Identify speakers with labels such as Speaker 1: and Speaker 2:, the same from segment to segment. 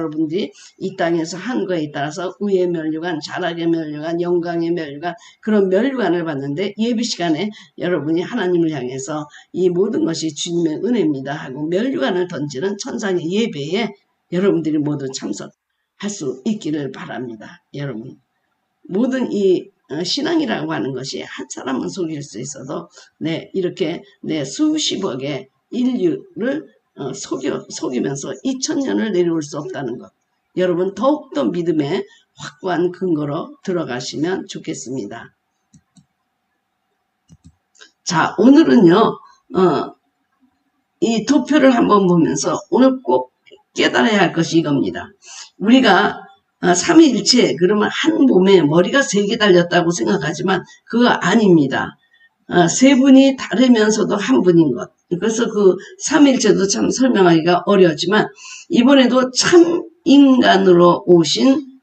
Speaker 1: 여러분들이 이 땅에서 한 거에 따라서 의의 면류관, 자락의 면류관, 영광의 면류관, 그런 면류관을 받는데, 예비 시간에 여러분이 하나님을 향해서 이 모든 것이 주님의 은혜입니다 하고 면류관을 던지는 천상의 예배에 여러분들이 모두 참석할 수 있기를 바랍니다. 여러분, 모든 이 신앙이라고 하는 것이 한 사람은 속일 수 있어도 이렇게 수십억의 인류를 속이면서 2000년을 내려올 수 없다는 것. 여러분, 더욱더 믿음의 확고한 근거로 들어가시면 좋겠습니다. 자, 오늘은요, 이 도표를 한번 보면서 오늘 꼭 깨달아야 할 것이 이겁니다. 우리가 삼위일체, 그러면 한 몸에 머리가 3개 달렸다고 생각하지만 그거 아닙니다. 세 분이 다르면서도 한 분인 것. 그래서 그 삼위일체도 참 설명하기가 어려웠지만 이번에도 참 인간으로 오신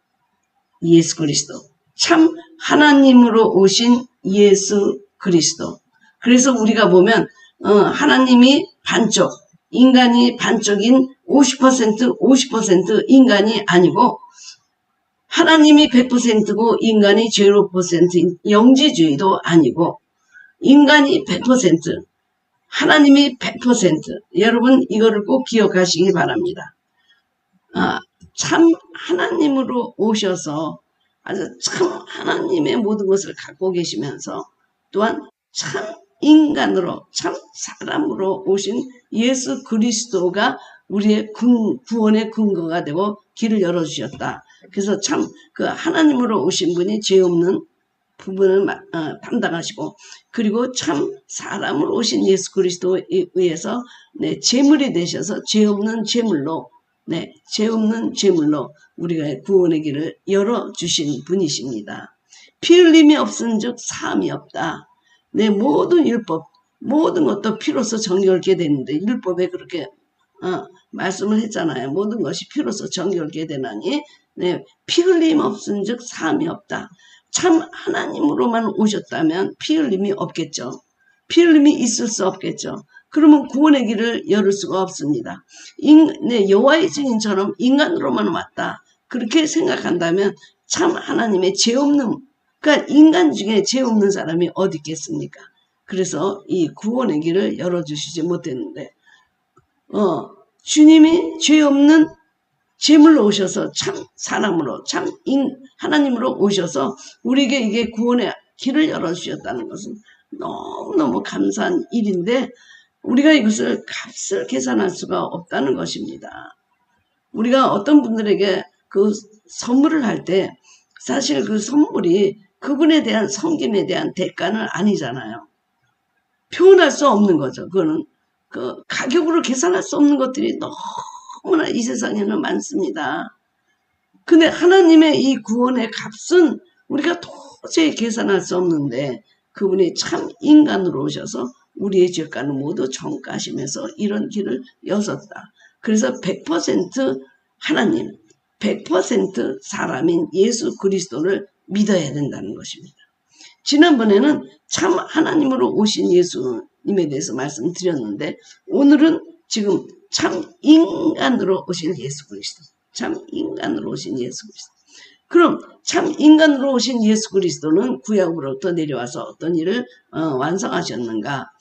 Speaker 1: 예수 그리스도, 참 하나님으로 오신 예수 그리스도. 그래서 우리가 보면 하나님이 반쪽, 인간이 반쪽인 50% 인간이 아니고 하나님이 100%고 인간이 0%인 영지주의도 아니고 인간이 100%, 하나님이 100%. 여러분 이거를 꼭 기억하시기 바랍니다. 참 하나님으로 오셔서 아주 참 하나님의 모든 것을 갖고 계시면서 또한 참 인간으로 참 사람으로 오신 예수 그리스도가 우리의 구원의 근거가 되고 길을 열어주셨다. 그래서 참 그 하나님으로 오신 분이 죄 없는 부분을 담당하시고 그리고 참 사람으로 오신 예수 그리스도에 의해서 제물이 되셔서 죄 없는 제물로 우리가 구원의 길을 열어주신 분이십니다. 피 흘림이 없은즉 사함이 없다. 모든 율법, 모든 것도 피로서 정결케 되는데 율법에 그렇게 말씀을 했잖아요. 모든 것이 피로서 정결케 되나니 피 흘림 없은즉 사함이 없다. 참 하나님으로만 오셨다면 피 흘림이 없겠죠. 피 흘림이 있을 수 없겠죠. 그러면 구원의 길을 열을 수가 없습니다. 여호와의 증인처럼 인간으로만 왔다. 그렇게 생각한다면 참 하나님의 죄 없는, 그러니까 인간 중에 죄 없는 사람이 어디 있겠습니까? 그래서 이 구원의 길을 열어주시지 못했는데 주님이 죄 없는 제물로 오셔서 참 사람으로 참 하나님으로 오셔서 우리에게 이게 구원의 길을 열어주셨다는 것은 너무너무 감사한 일인데 우리가 이것을 값을 계산할 수가 없다는 것입니다. 우리가 어떤 분들에게 그 선물을 할 때 사실 그 선물이 그분에 대한 섬김에 대한 대가는 아니잖아요. 표현할 수 없는 거죠. 그거는 그 가격으로 계산할 수 없는 것들이 너무나 이 세상에는 많습니다. 근데 하나님의 이 구원의 값은 우리가 도저히 계산할 수 없는데 그분이 참 인간으로 오셔서 우리의 죄가는 모두 정가하시면서 이런 길을 여셨다. 그래서 100% 하나님, 100% 사람인 예수 그리스도를 믿어야 된다는 것입니다. 지난번에는 참 하나님으로 오신 예수님에 대해서 말씀드렸는데 오늘은 지금 참 인간으로 오신 예수 그리스도, 참 인간으로 오신 예수 그리스도. 그럼 참 인간으로 오신 예수 그리스도는 구약으로부터 내려와서 어떤 일을 완성하셨는가?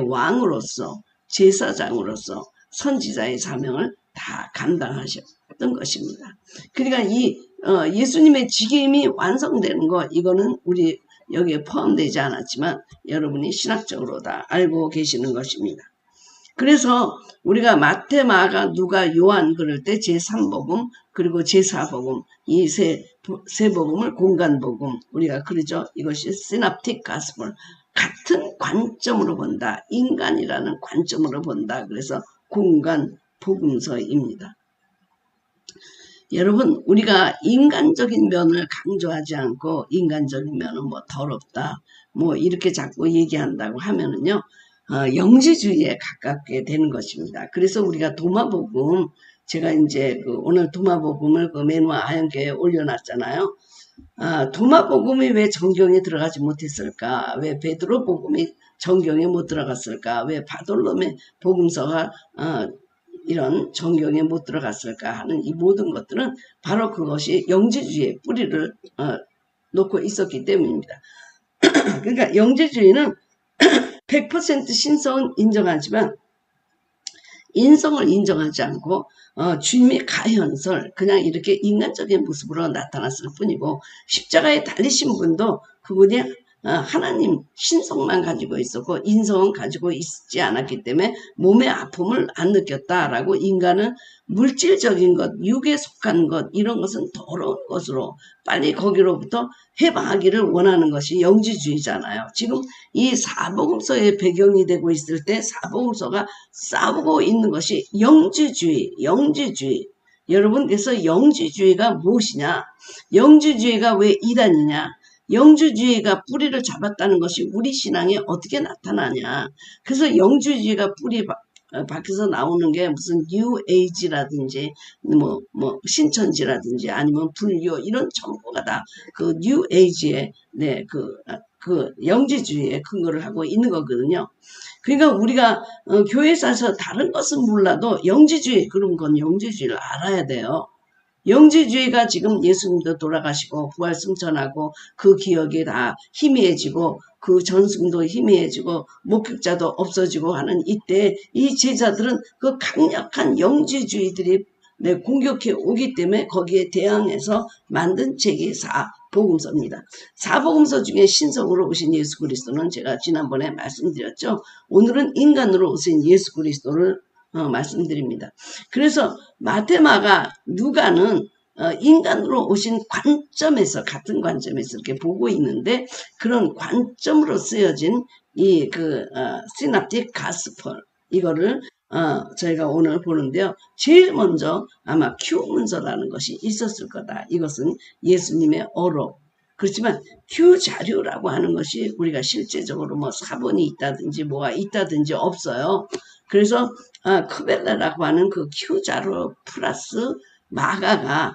Speaker 1: 왕으로서, 제사장으로서 선지자의 사명을 다 감당하셨던 것입니다. 그러니까 이 예수님의 직임이 완성되는 것, 이거는 우리 여기에 포함되지 않았지만 여러분이 신학적으로 다 알고 계시는 것입니다. 그래서 우리가 마태, 마가, 누가, 요한 그럴 때 제3복음 그리고 제4복음 이 세 복음을 공간복음 우리가 그러죠. 이것이 시납틱 가스펠 같은 관점으로 본다. 인간이라는 관점으로 본다. 그래서 공간 복음서입니다. 여러분 우리가 인간적인 면을 강조하지 않고 인간적인 면은 뭐 더럽다 뭐 이렇게 자꾸 얘기한다고 하면은요 영지주의에 가깝게 되는 것입니다. 그래서 우리가 도마복음 제가 이제 오늘 도마복음을 맨와 아현교회에 올려놨잖아요. 도마복음이 왜 정경에 들어가지 못했을까? 왜 베드로복음이 정경에 못 들어갔을까? 왜 바돌롬의 복음서가 이런 정경에 못 들어갔을까 하는 이 모든 것들은 바로 그것이 영지주의의 뿌리를 놓고 있었기 때문입니다. 그러니까 영지주의는 100% 신성은 인정하지만 인성을 인정하지 않고 주님의 가현설 그냥 이렇게 인간적인 모습으로 나타났을 뿐이고 십자가에 달리신 분도 그분이 하나님 신성만 가지고 있었고 인성은 가지고 있지 않았기 때문에 몸의 아픔을 안 느꼈다라고 인간은 물질적인 것, 육에 속한 것 이런 것은 더러운 것으로 빨리 거기로부터 해방하기를 원하는 것이 영지주의잖아요. 지금 이 사복음서의 배경이 되고 있을 때 사복음서가 싸우고 있는 것이 영지주의. 여러분께서 영지주의가 무엇이냐? 영지주의가 왜 이단이냐? 영주주의가 뿌리를 잡았다는 것이 우리 신앙에 어떻게 나타나냐. 그래서 영주주의가 뿌리 밖에서 나오는 게 무슨 뉴 에이지라든지 뭐 신천지라든지 아니면 불교 이런 전부가 다 그 뉴 에이지의 그 영지주의에 근거를 하고 있는 거거든요. 그러니까 우리가 교회에서 다른 것은 몰라도 영지주의 그런 건 영지주의를 알아야 돼요. 영지주의가 지금 예수님도 돌아가시고 부활승천하고 그 기억이 다 희미해지고 그 전승도 희미해지고 목격자도 없어지고 하는 이때 이 제자들은 그 강력한 영지주의들이 공격해 오기 때문에 거기에 대항해서 만든 책이 사복음서입니다. 사복음서 중에 신성으로 오신 예수 그리스도는 제가 지난번에 말씀드렸죠. 오늘은 인간으로 오신 예수 그리스도를 말씀드립니다. 그래서 마테마가 누가는 인간으로 오신 관점에서 같은 관점에서 이렇게 보고 있는데 그런 관점으로 쓰여진 이 시납틱 가스펄 이거를 저희가 오늘 보는데요. 제일 먼저 아마 Q 문서라는 것이 있었을 거다. 이것은 예수님의 어록. 그렇지만 Q 자료라고 하는 것이 우리가 실제적으로 뭐 사본이 있다든지 뭐가 있다든지 없어요. 그래서 크벨라라고 하는 그 Q 자료 플러스 마가가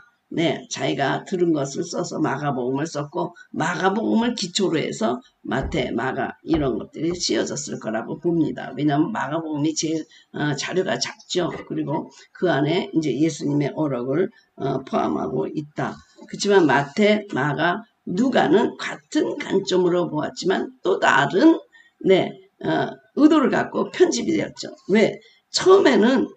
Speaker 1: 자기가 들은 것을 써서 마가복음을 썼고 마가복음을 기초로 해서 마태, 마가 이런 것들이 씌어졌을 거라고 봅니다. 왜냐하면 마가복음이 제일 자료가 작죠. 그리고 그 안에 이제 예수님의 어록을 포함하고 있다. 그렇지만 마태, 마가, 누가는 같은 관점으로 보았지만 또 다른 의도를 갖고 편집이 되었죠. 왜? 처음에는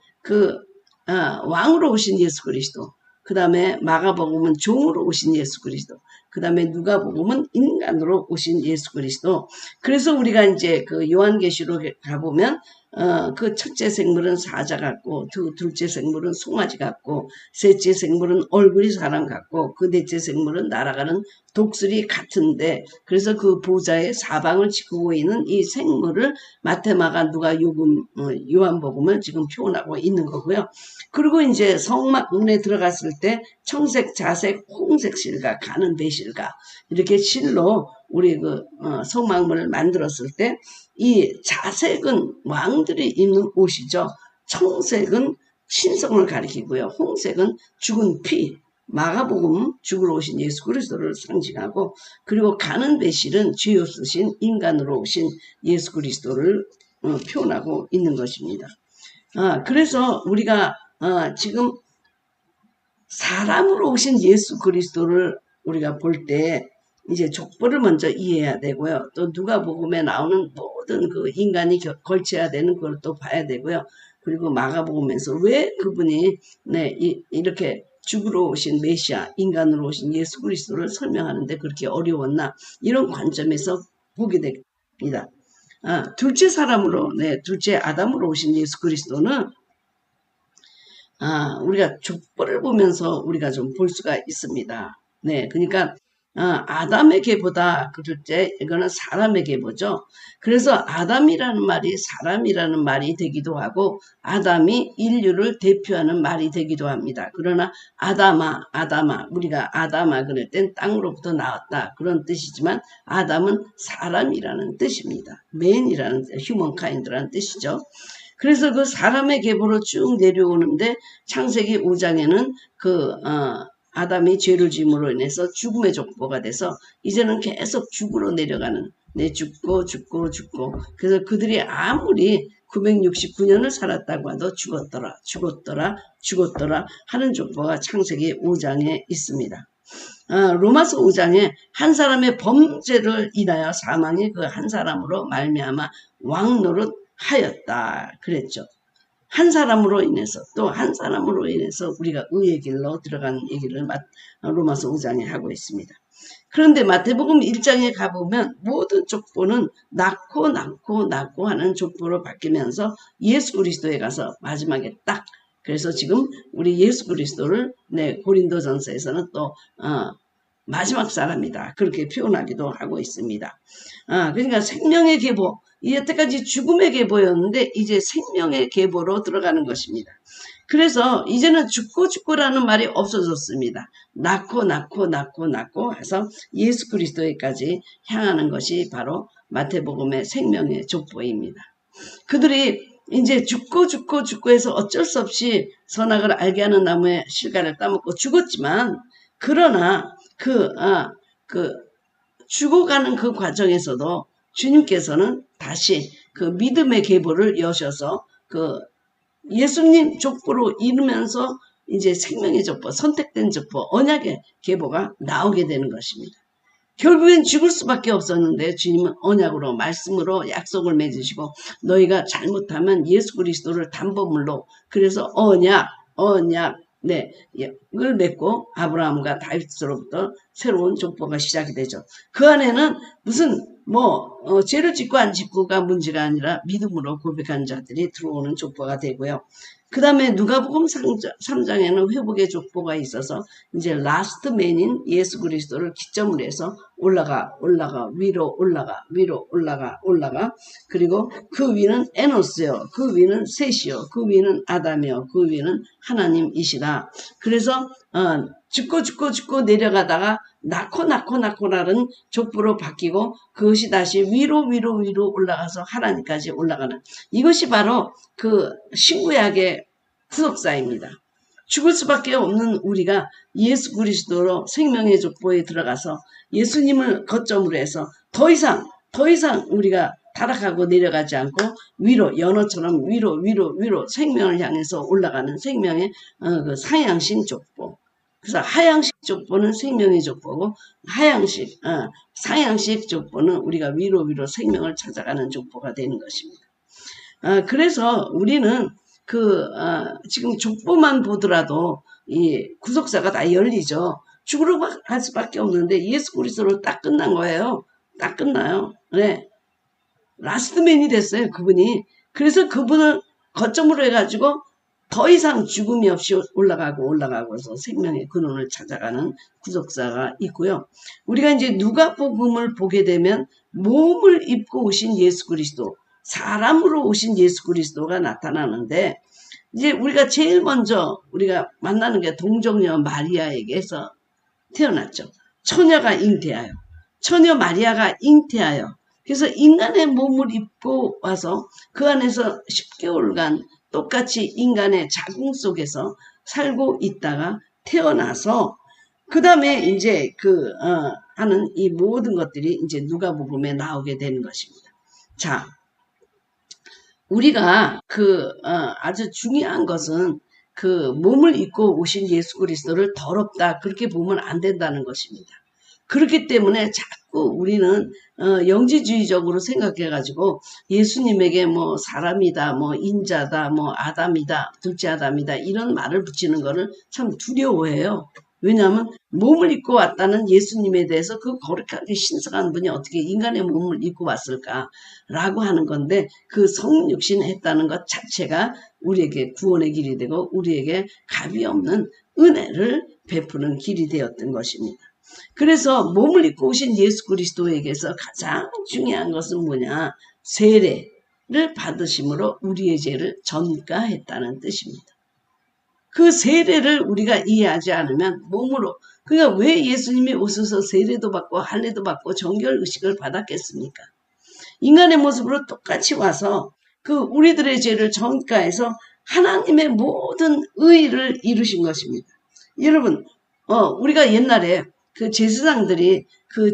Speaker 1: 왕으로 오신 예수 그리스도, 그 다음에 마가복음은 종으로 오신 예수 그리스도, 그 다음에 누가복음은 인간으로 오신 예수 그리스도. 그래서 우리가 이제 그 요한계시록에 가보면 그 첫째 생물은 사자 같고 둘째 생물은 송아지 같고 셋째 생물은 얼굴이 사람 같고 그 넷째 생물은 날아가는 독수리 같은데 그래서 그 보좌의 사방을 지키고 있는 이 생물을 마테마가 누가 요한복음을 지금 표현하고 있는 거고요. 그리고 이제 성막 문에 들어갔을 때 청색, 자색, 홍색 실과 가는 배실과 이렇게 실로 우리 성막문을 만들었을 때 이 자색은 왕들이 입는 옷이죠. 청색은 신성을 가리키고요. 홍색은 죽은 피, 마가복음 죽으러 오신 예수 그리스도를 상징하고 그리고 가는 배실은 죄 없으신 인간으로 오신 예수 그리스도를 표현하고 있는 것입니다. 그래서 우리가 지금 사람으로 오신 예수 그리스도를 우리가 볼 때 이제 족보를 먼저 이해해야 되고요. 또 누가복음에 나오는 모든 그 인간이 걸쳐야 되는 걸 또 봐야 되고요. 그리고 마가복음에서 왜 그분이 이렇게 죽으러 오신 메시아, 인간으로 오신 예수 그리스도를 설명하는데 그렇게 어려웠나 이런 관점에서 보게 됩니다. 둘째 사람으로, 둘째 아담으로 오신 예수 그리스도는 우리가 족보를 보면서 우리가 좀 볼 수가 있습니다. 그러니까 아담의 계보다 둘째 이거는 사람의 계보죠. 그래서 아담이라는 말이 사람이라는 말이 되기도 하고 아담이 인류를 대표하는 말이 되기도 합니다. 그러나 아담아 우리가 아담아 그럴 땐 땅으로부터 나왔다 그런 뜻이지만 아담은 사람이라는 뜻입니다. 맨이라는 휴먼카인드라는 뜻이죠. 그래서 그 사람의 계보로 쭉 내려오는데 창세기 5장에는 아담이 죄를 지음으로 인해서 죽음의 족보가 돼서 이제는 계속 죽으로 내려가는 죽고 그래서 그들이 아무리 969년을 살았다고 해도 죽었더라 하는 족보가 창세기 5장에 있습니다. 로마서 5장에 한 사람의 범죄를 인하여 사망이 그 한 사람으로 말미암아 왕노릇 하였다 그랬죠. 한 사람으로 인해서 또 한 사람으로 인해서 우리가 의의 길로 들어가는 얘기를 로마서 5장에 하고 있습니다. 그런데 마태복음 1장에 가보면 모든 족보는 낳고 하는 족보로 바뀌면서 예수 그리스도에 가서 마지막에 딱 그래서 지금 우리 예수 그리스도를 고린도전서에서는 또 마지막 사람이다 그렇게 표현하기도 하고 있습니다. 그러니까 생명의 계보 여태까지 죽음의 계보였는데 이제 생명의 계보로 들어가는 것입니다. 그래서 이제는 죽고라는 말이 없어졌습니다. 낳고 해서 예수 그리스도에까지 향하는 것이 바로 마태복음의 생명의 족보입니다. 그들이 이제 죽고 해서 어쩔 수 없이 선악을 알게 하는 나무의 실과를 따먹고 죽었지만 그러나 죽어가는 그 과정에서도 주님께서는 다시 그 믿음의 계보를 여셔서 그 예수님 족보로 이루면서 이제 생명의 족보, 선택된 족보, 언약의 계보가 나오게 되는 것입니다. 결국엔 죽을 수밖에 없었는데 주님은 언약으로 말씀으로 약속을 맺으시고 너희가 잘못하면 예수 그리스도를 담보물로 그래서 을 맺고 아브라함과 다윗으로부터 새로운 족보가 시작이 되죠. 그 안에는 무슨 죄를 짓고 안 짓고가 문제가 아니라 믿음으로 고백한 자들이 들어오는 족보가 되고요. 그 다음에 누가복음 3장에는 회복의 족보가 있어서 이제 라스트 맨인 예수 그리스도를 기점으로 해서 올라가 위로 올라가 그리고 그 위는 에노스요 그 위는 셋이요 그 위는 아담이요 그 위는 하나님이시다. 그래서 죽고 내려가다가 낳고라는 족보로 바뀌고 그것이 다시 위로 올라가서 하나님까지 올라가는 이것이 바로 그 신구약의 구속사입니다. 죽을 수밖에 없는 우리가 예수 그리스도로 생명의 족보에 들어가서 예수님을 거점으로 해서 더 이상 우리가 타락하고 내려가지 않고 위로 연어처럼 위로 생명을 향해서 올라가는 생명의 그 상향신 족보. 그래서 하향식 족보는 생명의 족보고 상향식 족보는 우리가 위로 생명을 찾아가는 족보가 되는 것입니다. 그래서 우리는 지금 족보만 보더라도 이 구속사가 다 열리죠. 죽으러 갈 수밖에 없는데 예수 그리스도로 딱 끝난 거예요. 딱 끝나요. 네. 라스트맨이 됐어요. 그분이. 그래서 그분을 거점으로 해가지고 더 이상 죽음이 없이 올라가고서 생명의 근원을 찾아가는 구속사가 있고요. 우리가 이제 누가복음을 보게 되면 몸을 입고 오신 예수 그리스도, 사람으로 오신 예수 그리스도가 나타나는데 이제 우리가 제일 먼저 우리가 만나는 게 동정녀 마리아에게서 태어났죠. 처녀 마리아가 잉태하여 그래서 인간의 몸을 입고 와서 그 안에서 10개월간 똑같이 인간의 자궁 속에서 살고 있다가 태어나서 그 다음에 이제 하는 이 모든 것들이 이제 누가복음에 나오게 되는 것입니다. 자, 우리가 아주 중요한 것은 그 몸을 입고 오신 예수 그리스도를 더럽다 그렇게 보면 안 된다는 것입니다. 그렇기 때문에 자꾸 우리는 영지주의적으로 생각해가지고 예수님에게 사람이다, 인자다, 아담이다, 둘째 아담이다 이런 말을 붙이는 거를 참 두려워해요. 왜냐하면 몸을 입고 왔다는 예수님에 대해서 그 거룩하게 신성한 분이 어떻게 인간의 몸을 입고 왔을까라고 하는 건데 그 성육신 했다는 것 자체가 우리에게 구원의 길이 되고 우리에게 값이 없는 은혜를 베푸는 길이 되었던 것입니다. 그래서 몸을 입고 오신 예수 그리스도에게서 가장 중요한 것은 뭐냐? 세례를 받으심으로 우리의 죄를 전가했다는 뜻입니다. 그 세례를 우리가 이해하지 않으면 몸으로 그러니까 왜 예수님이 오셔서 세례도 받고 할례도 받고 정결의식을 받았겠습니까? 인간의 모습으로 똑같이 와서 우리들의 죄를 전가해서 하나님의 모든 의를 이루신 것입니다. 여러분 우리가 옛날에 그 제사장들이 그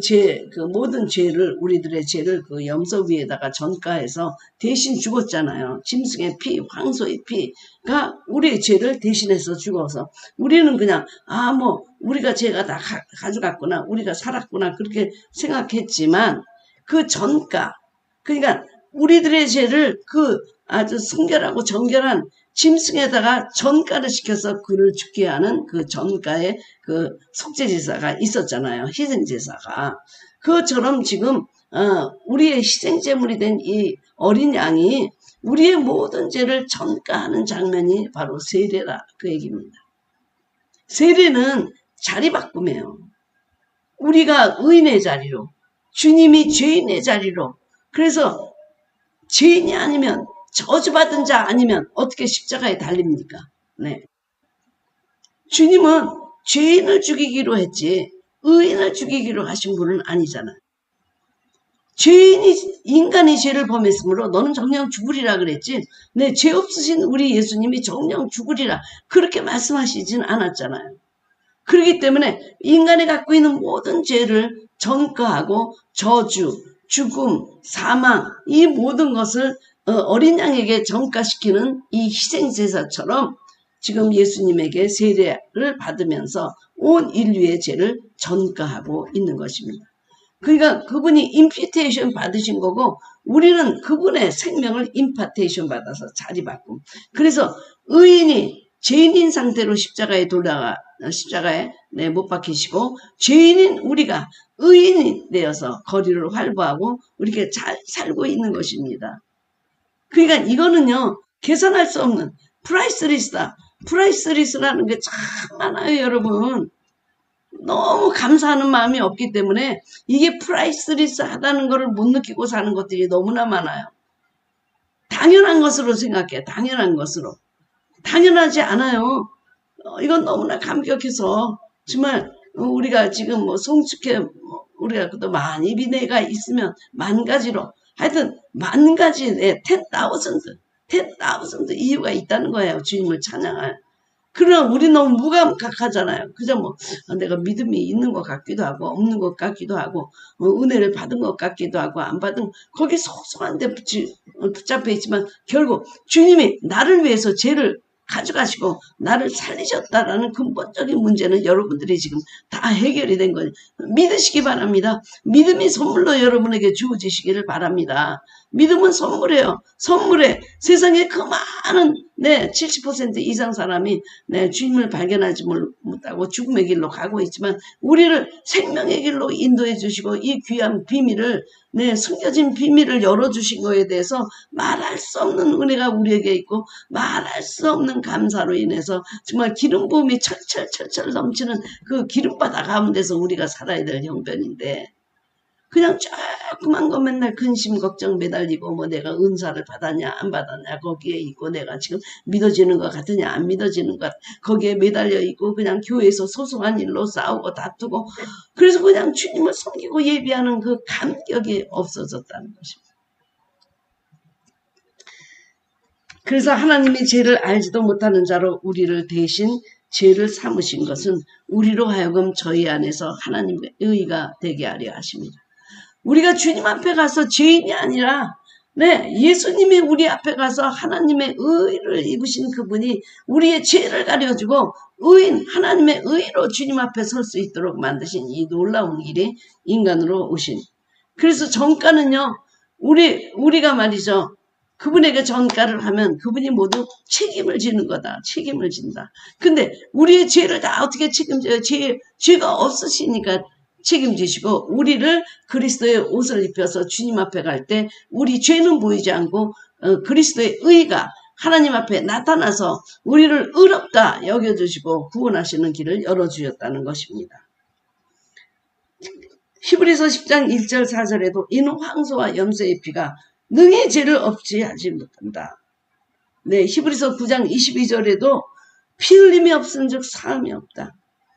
Speaker 1: 모든 죄를, 우리들의 죄를 그 염소 위에다가 전가해서 대신 죽었잖아요. 짐승의 피, 황소의 피가 우리의 죄를 대신해서 죽어서 우리는 그냥, 우리가 죄가 다 가져갔구나, 우리가 살았구나, 그렇게 생각했지만 그 전가, 그러니까 우리들의 죄를 그 아주 순결하고 정결한 짐승에다가 전가를 시켜서 그를 죽게 하는 그 전가의 그 속죄제사가 있었잖아요. 희생제사가. 그것처럼 지금 우리의 희생제물이 된 이 어린 양이 우리의 모든 죄를 전가하는 장면이 바로 세례라, 그 얘기입니다. 세례는 자리 바꿈이에요. 우리가 의인의 자리로, 주님이 죄인의 자리로. 그래서 죄인이 아니면, 저주받은 자 아니면 어떻게 십자가에 달립니까? 네. 주님은 죄인을 죽이기로 했지 의인을 죽이기로 하신 분은 아니잖아요. 인간이 죄를 범했으므로 너는 정령 죽으리라 그랬지. 네, 죄 없으신 우리 예수님이 정령 죽으리라 그렇게 말씀하시진 않았잖아요. 그렇기 때문에 인간이 갖고 있는 모든 죄를 전가하고 저주, 죽음, 사망, 이 모든 것을 어린 양에게 전가시키는 이 희생제사처럼 지금 예수님에게 세례를 받으면서 온 인류의 죄를 전가하고 있는 것입니다. 그러니까 그분이 임피테이션 받으신 거고 우리는 그분의 생명을 임파테이션 받아서 자리 바꿈. 그래서 의인이 죄인인 상태로 십자가에 못 박히시고 죄인인 우리가 의인이 되어서 거리를 활보하고 이렇게 잘 살고 있는 것입니다. 그러니까 이거는요, 계산할 수 없는 프라이스리스다. 프라이스리스라는 게 참 많아요, 여러분. 너무 감사하는 마음이 없기 때문에 이게 프라이스리스하다는 것을 못 느끼고 사는 것들이 너무나 많아요. 당연한 것으로 생각해. 당연한 것으로. 당연하지 않아요. 이건 너무나 감격해서 정말 우리가 지금 송축해 우리가 또 많이 비내가 있으면 만 가지로 하여튼 만 가지 10,000 이유가 있다는 거예요. 주님을 찬양할. 그러나 우리 너무 무감각하잖아요. 그저 내가 믿음이 있는 것 같기도 하고 없는 것 같기도 하고 은혜를 받은 것 같기도 하고 안 받은 거기 소소한 데 붙잡혀 있지만 결국 주님이 나를 위해서 죄를 가져가시고 나를 살리셨다라는 근본적인 문제는 여러분들이 지금 다 해결이 된 거예요. 믿으시기 바랍니다. 믿음이 선물로 여러분에게 주어지시기를 바랍니다. 믿음은 선물이에요. 선물에 세상에 그 많은 70% 이상 사람이 주님을 발견하지 못하고 죽음의 길로 가고 있지만 우리를 생명의 길로 인도해 주시고 이 귀한 비밀을 숨겨진 비밀을 열어주신 거에 대해서 말할 수 없는 은혜가 우리에게 있고 말할 수 없는 감사로 인해서 정말 기름 부음이 철철 넘치는 그 기름바다 가운데서 우리가 살아야 될 형편인데 그냥 조그만 거 맨날 근심 걱정 매달리고 내가 은사를 받았냐 안 받았냐 거기에 있고 내가 지금 믿어지는 것 같으냐 안 믿어지는 것 거기에 매달려 있고 그냥 교회에서 소소한 일로 싸우고 다투고 그래서 그냥 주님을 섬기고 예비하는 그 감격이 없어졌다는 것입니다. 그래서 하나님이 죄를 알지도 못하는 자로 우리를 대신 죄를 삼으신 것은 우리로 하여금 저희 안에서 하나님의 의가 되게 하려 하십니다. 우리가 주님 앞에 가서 죄인이 아니라 예수님이 우리 앞에 가서 하나님의 의를 입으신 그분이 우리의 죄를 가려주고 의인 하나님의 의로 주님 앞에 설 수 있도록 만드신 이 놀라운 일이 인간으로 오신 그래서 전가는요 우리가 말이죠 그분에게 전가를 하면 그분이 모두 책임을 지는 거다. 책임을 진다. 근데 우리의 죄를 다 어떻게 책임져요? 죄가 없으시니까 책임지시고 우리를 그리스도의 옷을 입혀서 주님 앞에 갈 때 우리 죄는 보이지 않고 그리스도의 의가 하나님 앞에 나타나서 우리를 의롭다 여겨주시고 구원하시는 길을 열어주셨다는 것입니다. 히브리서 10장 1절 4절에도 이는 황소와 염소의 피가 능히 죄를 없이 하지 못한다. 히브리서 9장 22절에도 피 흘림이 없은즉 사함이 없다.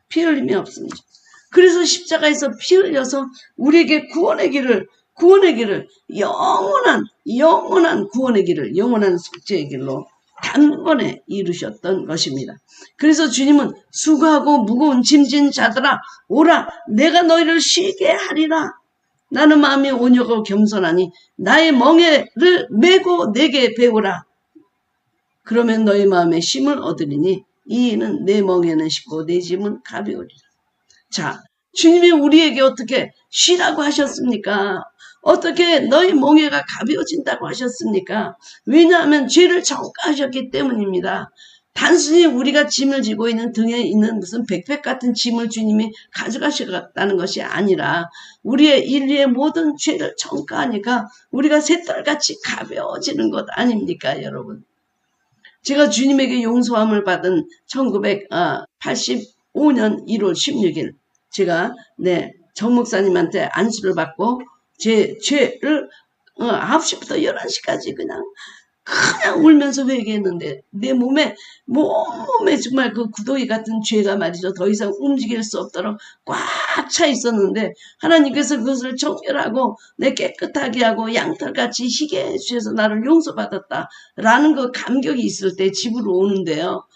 Speaker 1: 피 흘림이 없은즉 그래서 십자가에서 피 흘려서 우리에게 구원의 길을 영원한 구원의 길을 영원한 속죄의 길로 단번에 이루셨던 것입니다. 그래서 주님은 수고하고 무거운 짐진 자들아 오라 내가 너희를 쉬게 하리라. 나는 마음이 온유하고 겸손하니 나의 멍에를 메고 내게 배우라. 그러면 너희 마음에 쉼을 얻으리니 이는 내 멍에는 쉽고 내 짐은 가벼우리라. 자, 주님이 우리에게 어떻게 쉬라고 하셨습니까? 어떻게 너희 멍에가 가벼워진다고 하셨습니까? 왜냐하면 죄를 전가하셨기 때문입니다. 단순히 우리가 짐을 지고 있는 등에 있는 무슨 백팩 같은 짐을 주님이 가져가셨다는 것이 아니라 우리의 인류의 모든 죄를 전가하니까 우리가 새털같이 가벼워지는 것 아닙니까, 여러분? 제가 주님에게 용서함을 받은 1985년 1월 16일 제가 정 목사님한테 안수를 받고 제 죄를 9시부터 11시까지 그냥 울면서 회개했는데 내 몸에 정말 그 구더기 같은 죄가 말이죠. 더 이상 움직일 수 없도록 꽉 차 있었는데 하나님께서 그것을 정결하고 내 깨끗하게 하고 양털같이 희게 해주셔서 나를 용서받았다라는 그 감격이 있을 때 집으로 오는데요.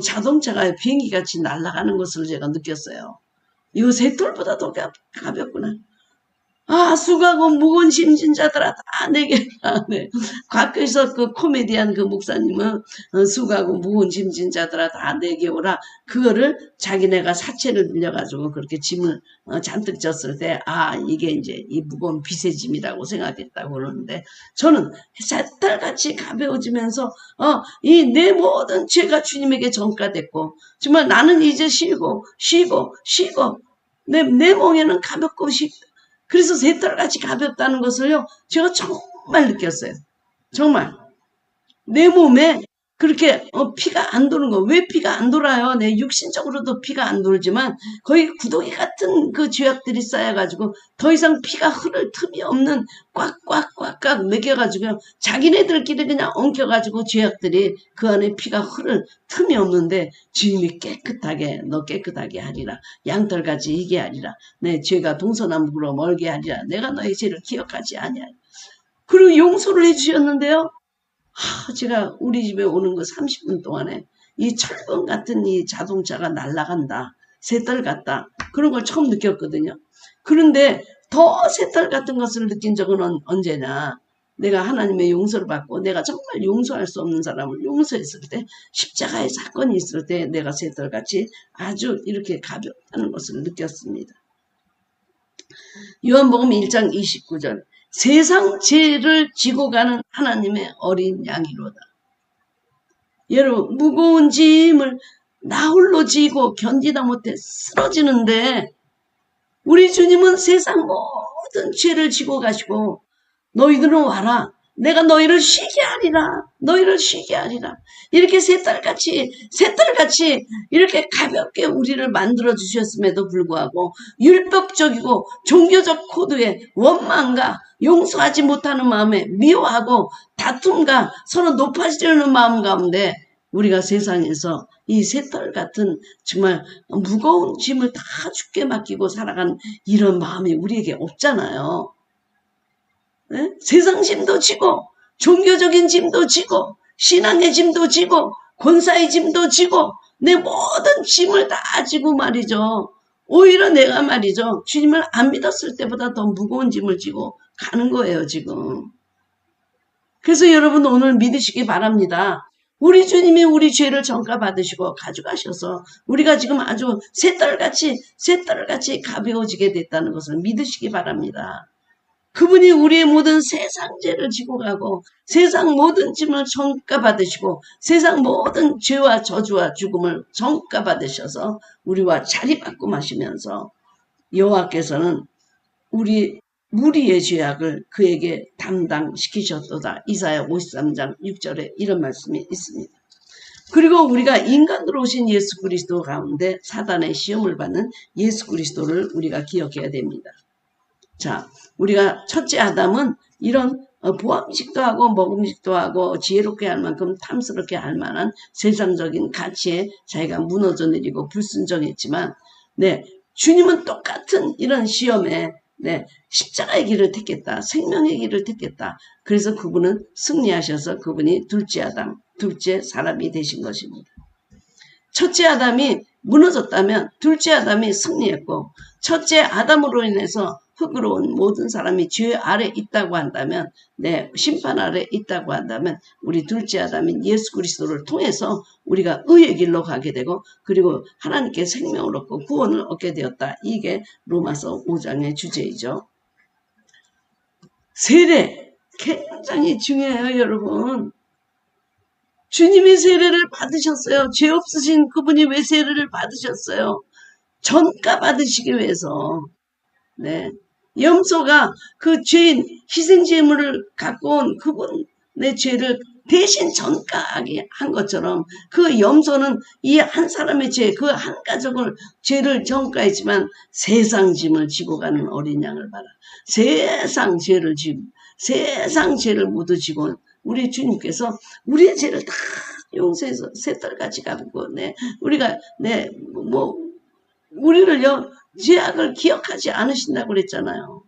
Speaker 1: 자동차가 비행기같이 날아가는 것을 제가 느꼈어요. 이거 새털보다 더 가볍구나. 수고하고 무거운 짐진 자들아 다 내게 네. 곽에서 그 코미디언 그 목사님은 수고하고 무거운 짐진 자들아 다 내게 오라. 그거를 자기네가 사채를 빌려가지고 그렇게 짐을 잔뜩 졌을 때 이게 이제 이 무거운 빚의 짐이라고 생각했다고 그러는데 저는 새털같이 가벼워지면서 이 내 모든 죄가 주님에게 전가됐고 정말 나는 이제 쉬고 내 멍에는 가볍고 그래서 새털같이 가볍다는 것을요, 제가 정말 느꼈어요. 정말. 내 몸에 그렇게 피가 안 도는 거. 왜 피가 안 돌아요? 내 육신적으로도 피가 안 돌지만 거의 구더기 같은 그 죄악들이 쌓여가지고 더 이상 피가 흐를 틈이 없는 꽉꽉꽉꽉 매겨가지고 자기네들끼리 그냥 엉켜가지고 죄악들이 그 안에 피가 흐를 틈이 없는데 주님이 너 깨끗하게 하리라. 양털같이 희게 하리라. 내 죄가 동서남북으로 멀게 하리라. 내가 너의 죄를 기억하지 아니하리라. 그리고 용서를 해주셨는데요. 제가 우리 집에 오는 거 30분 동안에 이 철봉 같은 이 자동차가 날아간다. 새털 같다. 그런 걸 처음 느꼈거든요. 그런데 더 새털 같은 것을 느낀 적은 언제냐. 내가 하나님의 용서를 받고 내가 정말 용서할 수 없는 사람을 용서했을 때 십자가의 사건이 있을 때 내가 새털같이 아주 이렇게 가볍다는 것을 느꼈습니다. 요한복음 1장 29절 세상 죄를 지고 가는 하나님의 어린 양이로다. 여러분 무거운 짐을 나 홀로 지고 견디다 못해 쓰러지는데 우리 주님은 세상 모든 죄를 지고 가시고 너희들은 와라. 내가 너희를 쉬게 하리라. 너희를 쉬게 하리라. 이렇게 새털같이 이렇게 가볍게 우리를 만들어 주셨음에도 불구하고 율법적이고 종교적 코드에 원망과 용서하지 못하는 마음에 미워하고 다툼과 서로 높아지려는 마음 가운데 우리가 세상에서 이 새털 같은 정말 무거운 짐을 다 주께 맡기고 살아가는 이런 마음이 우리에게 없잖아요. 네? 세상 짐도 지고 종교적인 짐도 지고 신앙의 짐도 지고 권사의 짐도 지고 내 모든 짐을 다 지고 말이죠. 오히려 내가 말이죠. 주님을 안 믿었을 때보다 더 무거운 짐을 지고 가는 거예요 지금. 그래서 여러분 오늘 믿으시기 바랍니다. 우리 주님이 우리 죄를 전가받으시고 가져가셔서 우리가 지금 아주 새털같이 가벼워지게 됐다는 것을 믿으시기 바랍니다. 그분이 우리의 모든 세상 죄를 지고 가고 세상 모든 짐을 전가받으시고 세상 모든 죄와 저주와 죽음을 전가받으셔서 우리와 자리바꿈하시면서 여호와께서는 우리 무리의 죄악을 그에게 담당시키셨도다. 이사야 53장 6절에 이런 말씀이 있습니다. 그리고 우리가 인간으로 오신 예수 그리스도 가운데 사단의 시험을 받는 예수 그리스도를 우리가 기억해야 됩니다. 자, 우리가 첫째 아담은 이런 보암식도 하고 먹음직도 하고 지혜롭게 할 만큼 탐스럽게 할 만한 세상적인 가치에 자기가 무너져 내리고 불순종했지만 주님은 똑같은 이런 시험에 네, 십자가의 길을 택했다. 생명의 길을 택했다. 그래서 그분은 승리하셔서 그분이 둘째 아담, 둘째 사람이 되신 것입니다. 첫째 아담이 무너졌다면 둘째 아담이 승리했고, 첫째 아담으로 인해서 흙으로 온 모든 사람이 죄 아래 있다고 한다면, 네, 심판 아래 있다고 한다면 우리 둘째 아담인 예수 그리스도를 통해서 우리가 의의 길로 가게 되고, 그리고 하나님께 생명을 얻고 구원을 얻게 되었다. 이게 로마서 5장의 주제이죠. 세례 굉장히 중요해요, 여러분. 주님이 세례를 받으셨어요. 죄 없으신 그분이 왜 세례를 받으셨어요? 전가 받으시기 위해서. 네. 염소가 그 죄인 희생제물을 갖고 온 그분의 죄를 대신 전가하게 한 것처럼 그 염소는 이 한 사람의 죄, 그 한 가족을 죄를 전가했지만 세상 짐을 지고 가는 어린 양을 봐라. 세상 죄를 지고 세상 죄를 모두 지고 우리 주님께서 우리의 죄를 다 용서해서 새털같이 갚고 우리가 우리를요 죄악을 기억하지 않으신다고 그랬잖아요.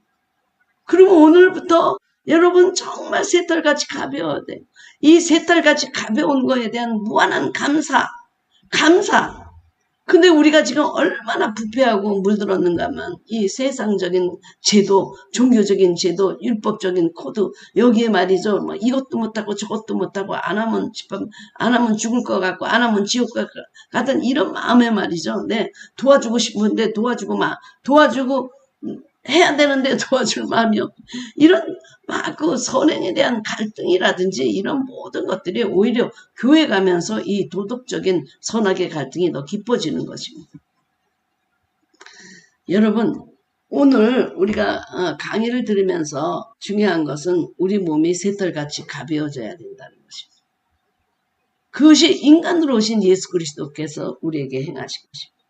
Speaker 1: 그러면 오늘부터 여러분 정말 새털같이 가벼워야 돼. 이 새털같이 가벼운 거에 대한 무한한 감사. 근데 우리가 지금 얼마나 부패하고 물들었는가 하면 이 세상적인 제도, 종교적인 제도, 율법적인 코드, 여기에 말이죠. 뭐 이것도 못하고 저것도 못하고 안 하면 죽을 것 같고 안 하면 지옥 같은 이런 마음에 말이죠. 네, 도와주고 싶은데 도와주고 해야 되는데 도와줄 마음이 없고 이런 막 그 선행에 대한 갈등이라든지 이런 모든 것들이 오히려 교회 가면서 이 도덕적인 선악의 갈등이 더 깊어지는 것입니다. 여러분 오늘 우리가 강의를 들으면서 중요한 것은 우리 몸이 새털같이 가벼워져야 된다는 것입니다. 그것이 인간으로 오신 예수 그리스도께서 우리에게 행하신 것입니다.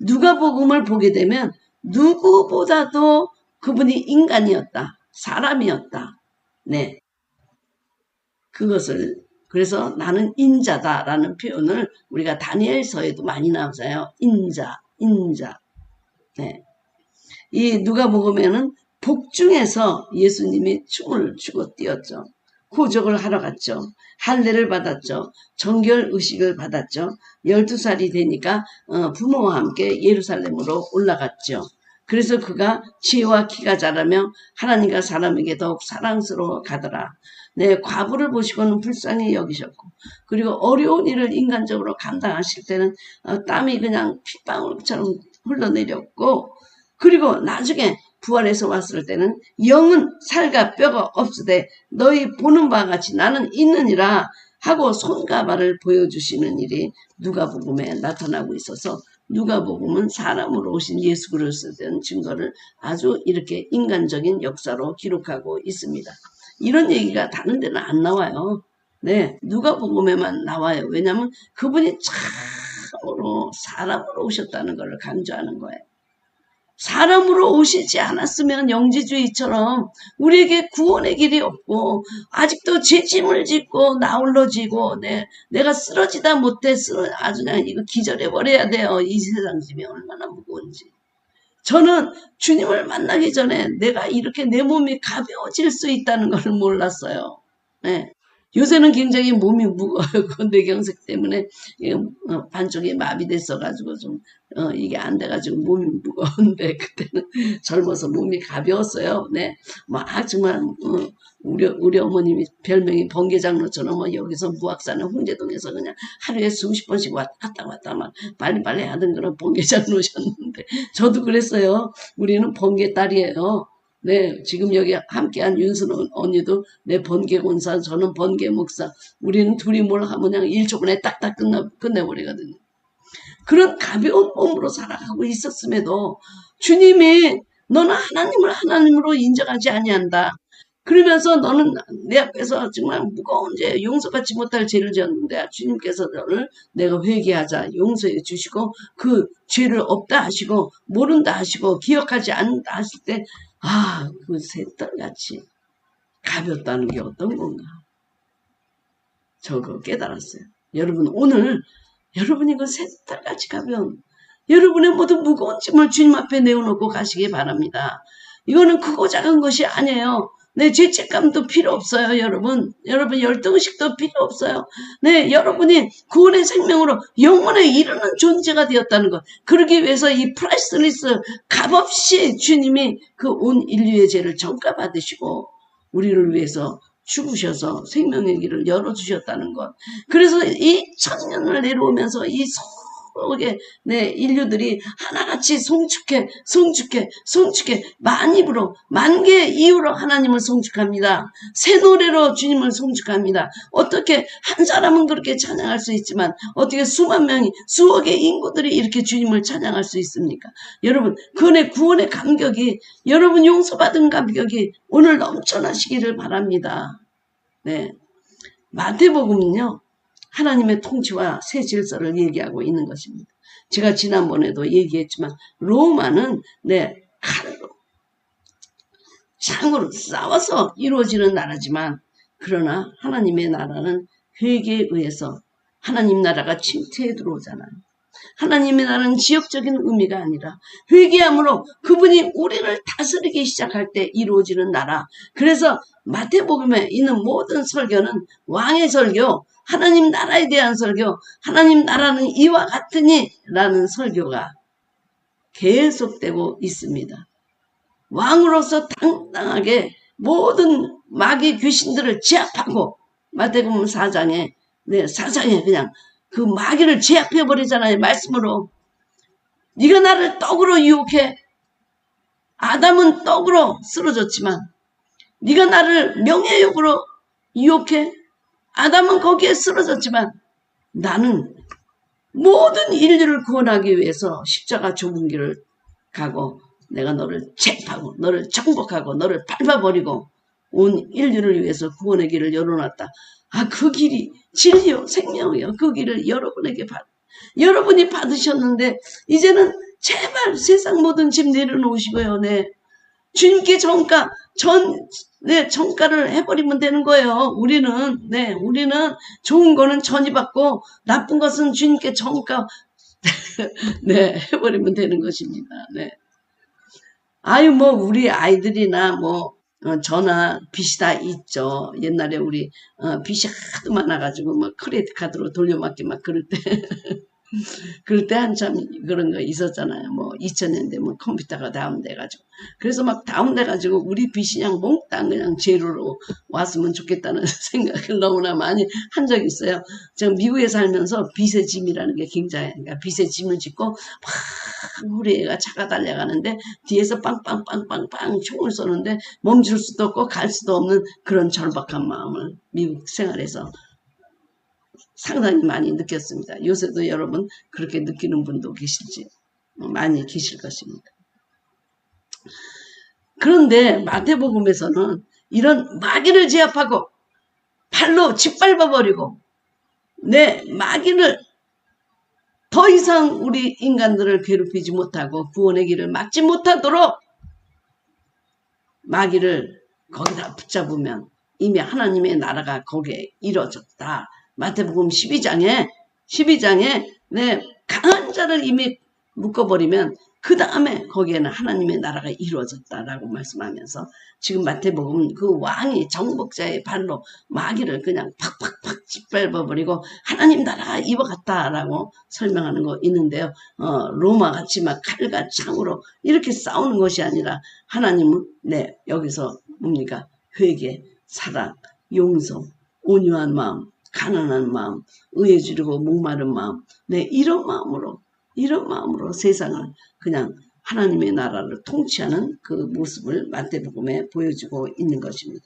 Speaker 1: 누가복음을 보게 되면 누구보다도 그분이 인간이었다. 사람이었다. 네. 그것을 그래서 나는 인자다라는 표현을 우리가 다니엘서에도 많이 나오잖아요. 인자. 네. 이 누가복음에는 복중에서 예수님이 춤을 추고 뛰었죠. 호적을 하러 갔죠. 할례를 받았죠. 정결 의식을 받았죠. 12살이 되니까 부모와 함께 예루살렘으로 올라갔죠. 그래서 그가 지혜와 키가 자라며 하나님과 사람에게 더욱 사랑스러워 가더라. 네, 과부를 보시고는 불쌍히 여기셨고 그리고 어려운 일을 인간적으로 감당하실 때는 땀이 그냥 핏방울처럼 흘러내렸고 그리고 나중에 부활해서 왔을 때는 영은 살과 뼈가 없으되 너희 보는 바와 같이 나는 있느니라 하고 손과 발을 보여주시는 일이 누가복음에 나타나고 있어서 누가복음은 사람으로 오신 예수 그리스도에 대한 증거를 아주 이렇게 인간적인 역사로 기록하고 있습니다. 이런 얘기가 다른 데는 안 나와요. 네, 누가복음에만 나와요. 왜냐하면 그분이 참으로 사람으로 오셨다는 걸 강조하는 거예요. 사람으로 오시지 않았으면 영지주의처럼 우리에게 구원의 길이 없고 아직도 죄짐을 짓고 나홀로지고 내가 쓰러지다 못해 아주 그냥 이거 기절해버려야 돼요. 이 세상 짐이 얼마나 무거운지. 저는 주님을 만나기 전에 내가 이렇게 내 몸이 가벼워질 수 있다는 걸 몰랐어요. 네. 요새는 굉장히 몸이 무거워요. 뇌경색 때문에 반쪽이 마비됐어가지고 좀 이게 안 돼가지고 몸이 무거운데 그때는 젊어서 몸이 가벼웠어요. 네, 막 정말 우리 어머님이 별명이 번개장로처럼 여기서 무악산에 홍제동에서 그냥 하루에 수십 번씩 왔다 막 빨리빨리 하던 그런 번개장로셨는데 저도 그랬어요. 우리는 번개딸이에요. 네, 지금 여기 함께한 윤순 언니도 내 번개 권사, 저는 번개 목사. 우리는 둘이 뭘 하면 그냥 1초 만에 딱딱 끝내버리거든요. 그런 가벼운 몸으로 살아가고 있었음에도 주님이 너는 하나님을 하나님으로 인정하지 아니한다. 그러면서 너는 내 앞에서 정말 무거운 죄, 용서받지 못할 죄를 지었는데 주님께서 너를 내가 회개하자 용서해 주시고 그 죄를 없다 하시고 모른다 하시고 기억하지 않는다 하실 때 그 새털같이 가볍다는 게 어떤 건가? 저거 깨달았어요. 여러분 오늘 여러분이 그 새털같이 가벼운 여러분의 모든 무거운 짐을 주님 앞에 내어놓고 가시기 바랍니다. 이거는 크고 작은 것이 아니에요. 네, 죄책감도 필요 없어요, 여러분. 여러분, 열등의식도 필요 없어요. 네, 여러분이 구원의 생명으로 영원에 이르는 존재가 되었다는 것. 그러기 위해서 이 프라이스리스 값없이 주님이 그 온 인류의 죄를 전가받으시고 우리를 위해서 죽으셔서 생명의 길을 열어주셨다는 것. 그래서 이 천년을 내려오면서 이 속에 네, 인류들이 하나같이 송축해 만 입으로 만 개의 이유로 하나님을 송축합니다. 새 노래로 주님을 송축합니다. 어떻게 한 사람은 그렇게 찬양할 수 있지만 어떻게 수만 명이 수억의 인구들이 이렇게 주님을 찬양할 수 있습니까? 여러분 그의 구원의 감격이 여러분 용서받은 감격이 오늘 넘쳐나시기를 바랍니다. 네, 마태복음은요. 하나님의 통치와 새 질서를 얘기하고 있는 것입니다. 제가 지난번에도 얘기했지만 로마는 네, 칼로 창으로 싸워서 이루어지는 나라지만 그러나 하나님의 나라는 회개에 의해서 하나님 나라가 침체에 들어오잖아요. 하나님의 나라는 지역적인 의미가 아니라 회개함으로 그분이 우리를 다스리기 시작할 때 이루어지는 나라. 그래서 마태복음에 있는 모든 설교는 왕의 설교, 하나님 나라에 대한 설교, 하나님 나라는 이와 같으니 라는 설교가 계속되고 있습니다. 왕으로서 당당하게 모든 마귀 귀신들을 제압하고 마태복음 4장에 그냥 그 마귀를 제압해버리잖아요. 말씀으로. 네가 나를 떡으로 유혹해. 아담은 떡으로 쓰러졌지만 네가 나를 명예욕으로 유혹해. 아담은 거기에 쓰러졌지만 나는 모든 인류를 구원하기 위해서 십자가 좁은 길을 가고 내가 너를 제압하고 너를 정복하고 너를 밟아버리고 온 인류를 위해서 구원의 길을 열어놨다. 아, 그 길이 진리요 생명이요. 그 길을 여러분이 받으셨는데 이제는 제발 세상 모든 짐 내려놓으시고요. 네. 주님께 정가를 해버리면 되는 거예요. 우리는 좋은 거는 전이 받고 나쁜 것은 주님께 정가 네, 해버리면 되는 것입니다. 네. 아유, 뭐, 우리 아이들이나 저나 빚이 다 있죠. 옛날에 우리, 빚이 하도 많아가지고, 크레디트 카드로 돌려막기 그럴 때. 그럴 때 한참 그런 거 있었잖아요. 2000년대 컴퓨터가 다운돼가지고. 그래서 다운돼가지고 우리 빚이 그냥 몽땅 그냥 제로로 왔으면 좋겠다는 생각을 너무나 많이 한 적이 있어요. 제가 미국에 살면서 빚의 짐이라는 게 굉장히, 그러니까 빚의 짐을 짓고 막 우리 애가 차가 달려가는데 뒤에서 빵빵빵빵빵 총을 쏘는데 멈출 수도 없고 갈 수도 없는 그런 절박한 마음을 미국 생활에서 상당히 많이 느꼈습니다. 요새도 여러분 그렇게 느끼는 분도 계실지 많이 계실 것입니다. 그런데 마태복음에서는 이런 마귀를 제압하고 발로 짓밟아버리고 마귀를 더 이상 우리 인간들을 괴롭히지 못하고 구원의 길을 막지 못하도록 마귀를 거기다 붙잡으면 이미 하나님의 나라가 거기에 이루어졌다. 마태복음 12장에 강한 자를 이미 묶어버리면 그 다음에 거기에는 하나님의 나라가 이루어졌다라고 말씀하면서 지금 마태복음은 그 왕이 정복자의 발로 마귀를 그냥 팍팍팍 짓밟아버리고 하나님 나라가 이와 같다라고 설명하는 거 있는데요. 로마같이 칼과 창으로 이렇게 싸우는 것이 아니라 하나님은 여기서 뭡니까? 회개, 사랑, 용서, 온유한 마음, 가난한 마음, 의에 주르고 목마른 마음, 이런 마음으로 세상을 그냥 하나님의 나라를 통치하는 그 모습을 마태복음에 보여주고 있는 것입니다.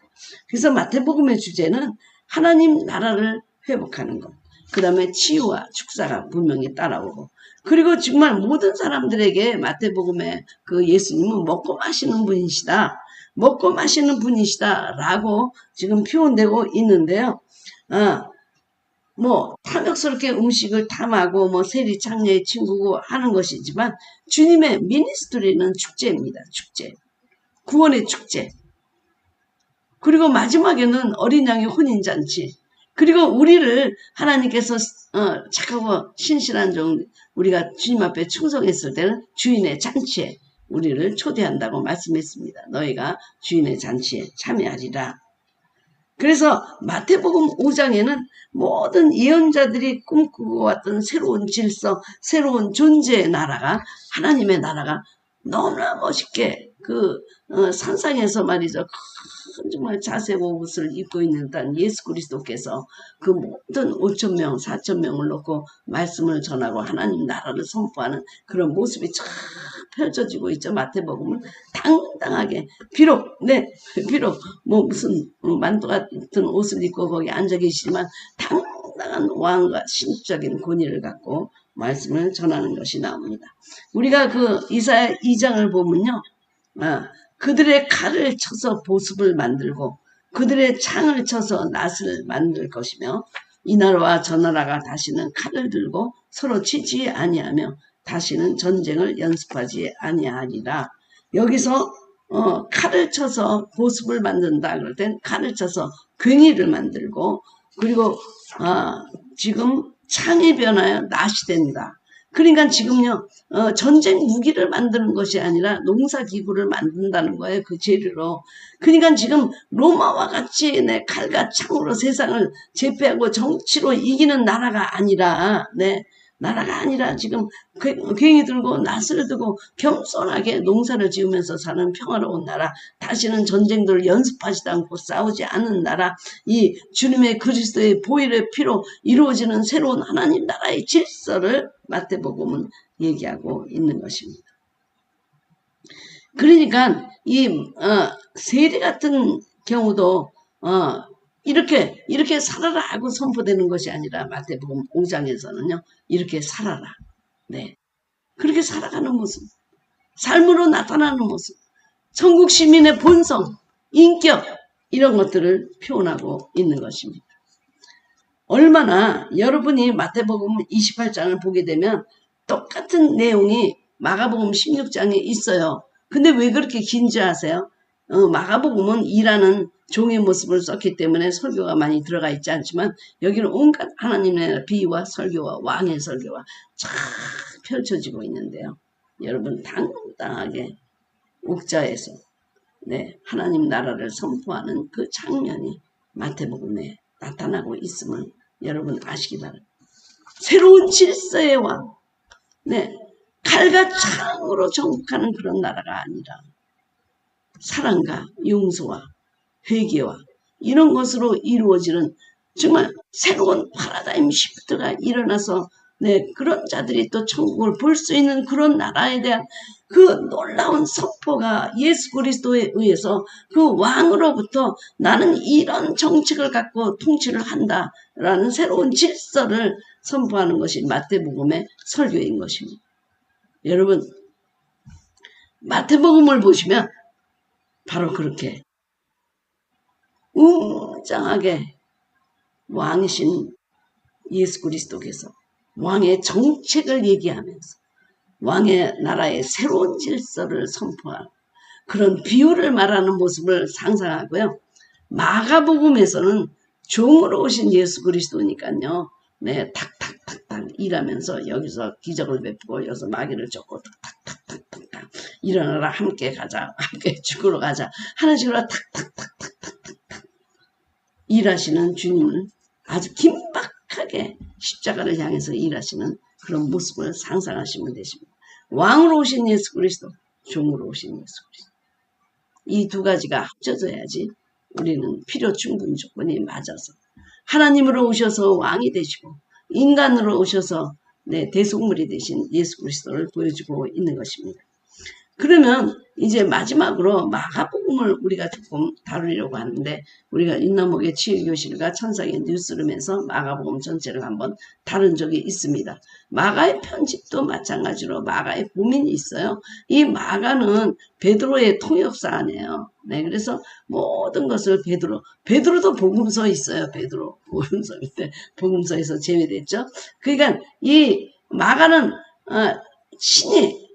Speaker 1: 그래서 마태복음의 주제는 하나님 나라를 회복하는 것, 그 다음에 치유와 축사가 분명히 따라오고, 그리고 정말 모든 사람들에게 마태복음에 그 예수님은 먹고 마시는 분이시다라고 지금 표현되고 있는데요. 탐욕스럽게 음식을 탐하고 세리 창녀의 친구고 하는 것이지만 주님의 미니스트리는 축제입니다. 축제. 구원의 축제. 그리고 마지막에는 어린 양의 혼인잔치. 그리고 우리를 하나님께서 착하고 신실한 종 우리가 주님 앞에 충성했을 때는 주인의 잔치에 우리를 초대한다고 말씀했습니다. 너희가 주인의 잔치에 참여하리라. 그래서 마태복음 5장에는 모든 예언자들이 꿈꾸고 왔던 새로운 질서, 새로운 존재의 나라가, 하나님의 나라가 너무나 멋있게 산상에서 말이죠. 정말 자세고 옷을 입고 있는 예수 그리스도께서 그 모든 5,000명, 4,000명을 놓고 말씀을 전하고 하나님 나라를 선포하는 그런 모습이 쫙 펼쳐지고 있죠. 마태복음은 당당하게 비록 뭐 무슨 만두 같은 옷을 입고 거기 앉아 계시지만 당당한 왕과 신적인 권위를 갖고 말씀을 전하는 것이 나옵니다. 우리가 이사야 2장을 보면요. 그들의 칼을 쳐서 보습을 만들고 그들의 창을 쳐서 낫을 만들 것이며 이 나라와 저 나라가 다시는 칼을 들고 서로 치지 아니하며 다시는 전쟁을 연습하지 아니하리라. 여기서 칼을 쳐서 보습을 만든다 그럴 땐 칼을 쳐서 괭이를 만들고 그리고 지금 창이 변하여 낫이 된다. 그러니까 지금요 전쟁 무기를 만드는 것이 아니라 농사기구를 만든다는 거예요. 그 재료로. 그러니까 지금 로마와 같이 칼과 창으로 세상을 제패하고 정치로 이기는 나라가 아니라 나라가 아니라 지금 괭이 들고 낫을 들고 겸손하게 농사를 지으면서 사는 평화로운 나라, 다시는 전쟁들을 연습하지도 않고 싸우지 않는 나라, 이 주님의 그리스도의 보혈의 피로 이루어지는 새로운 하나님 나라의 질서를 마태복음은 얘기하고 있는 것입니다. 그러니까 이 세리 같은 경우도 이렇게 살아라 하고 선포되는 것이 아니라 마태복음 5장에서는요. 이렇게 살아라. 네. 그렇게 살아가는 모습. 삶으로 나타나는 모습. 천국 시민의 본성, 인격 이런 것들을 표현하고 있는 것입니다. 얼마나 여러분이 마태복음 28장을 보게 되면 똑같은 내용이 마가복음 16장에 있어요. 근데 왜 그렇게 긴지 아세요? 마가복음은 일하는 종의 모습을 썼기 때문에 설교가 많이 들어가 있지 않지만 여기는 온갖 하나님의 비유와 설교와 왕의 설교가 쫙 펼쳐지고 있는데요. 여러분 당당하게 옥자에서 하나님 나라를 선포하는 그 장면이 마태복음에 나타나고 있음을 여러분 아시기 바랍니다. 새로운 질서의 왕, 칼과 창으로 정복하는 그런 나라가 아니라 사랑과 용서와 회개와 이런 것으로 이루어지는 정말 새로운 파라다임 시프트가 일어나서 그런 자들이 또 천국을 볼 수 있는 그런 나라에 대한 그 놀라운 선포가 예수 그리스도에 의해서 그 왕으로부터 나는 이런 정책을 갖고 통치를 한다라는 새로운 질서를 선포하는 것이 마태복음의 설교인 것입니다. 여러분 마태복음을 보시면 바로 그렇게 웅장하게 왕이신 예수 그리스도께서 왕의 정책을 얘기하면서 왕의 나라의 새로운 질서를 선포하는 그런 비유를 말하는 모습을 상상하고요. 마가복음에서는 종으로 오신 예수 그리스도니까요. 탁탁탁탁 일하면서 여기서 기적을 베푸고 여기서 마귀를 쫓고 탁탁탁탁탁 일어나라 함께 가자 함께 죽으러 가자 하는 식으로 탁탁탁탁탁탁 일하시는 주님을 아주 긴박하게 십자가를 향해서 일하시는 그런 모습을 상상하시면 되십니다. 왕으로 오신 예수 그리스도, 종으로 오신 예수 그리스도. 이 두 가지가 합쳐져야지 우리는 필요 충분 조건이 맞아서 하나님으로 오셔서 왕이 되시고 인간으로 오셔서 대속물이 되신 예수 그리스도를 보여주고 있는 것입니다. 그러면 이제 마지막으로 마가복음을 우리가 조금 다루려고 하는데 우리가 인나목의 치유교실과 천상의 뉴스룸에서 마가복음 전체를 한번 다룬 적이 있습니다. 마가의 편집도 마찬가지로 마가의 고민이 있어요. 이 마가는 베드로의 통역사네요. 그래서 모든 것을 베드로도 복음서 있어요. 베드로 복음서 밑에 복음서에서 제외됐죠. 그러니까 이 마가는 신이